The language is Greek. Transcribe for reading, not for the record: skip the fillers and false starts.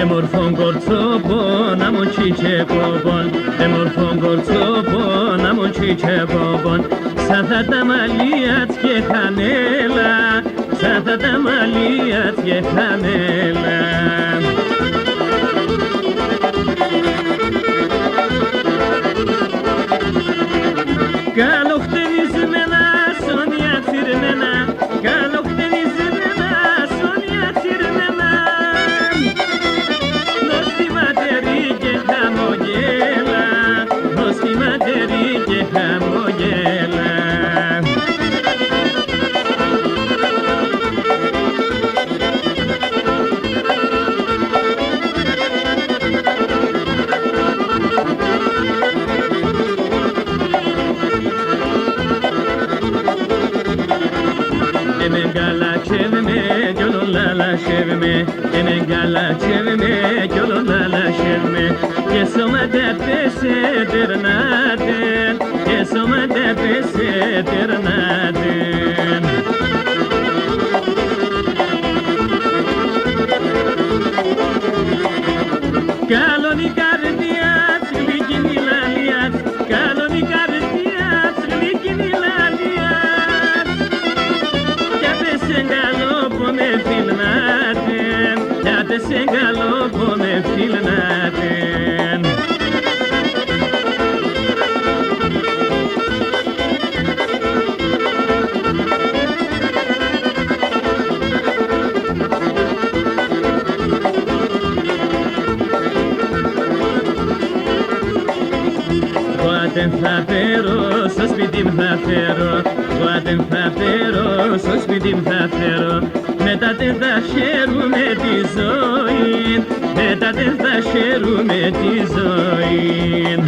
Εμορφόν κορτσόπο να μου τσίτσε κόμπον, εμορφόν κορτσόπο να μου τσίτσε κόμπον. Σαν θα τα μαλλιά και χανέλα, σαν θα τα μαλλιά και χανέλα. Καλοχτενισμένα, σόνια τσιρμένα, καλοχτενισμένα, σόνια τσιρμένα. Νόστι ματερί και χαμογέλα, νόστι ματερί και χαμογέλα. Και σώμα δεν πέσε τερνάτεν, και σώμα δεν πέσε τερνάτεν. Καλόν η καρδιά τσλίκιν η λαλιάς, καλόν η καρδιά τσλίκιν η λαλιάς. Κι άπεσε γκαλόπο με φιλνάτεν, κι άπεσε γκαλόπο με φιλνάτεν. Όταν θα φέρω, στο σπίτι μου θα φέρω, όταν θα φέρω, στο σπίτι μου θα φέρω. Μετά δεν θα χαίρουμε τη ζωή, μετά δεν θα χαίρουμε τη ζωή.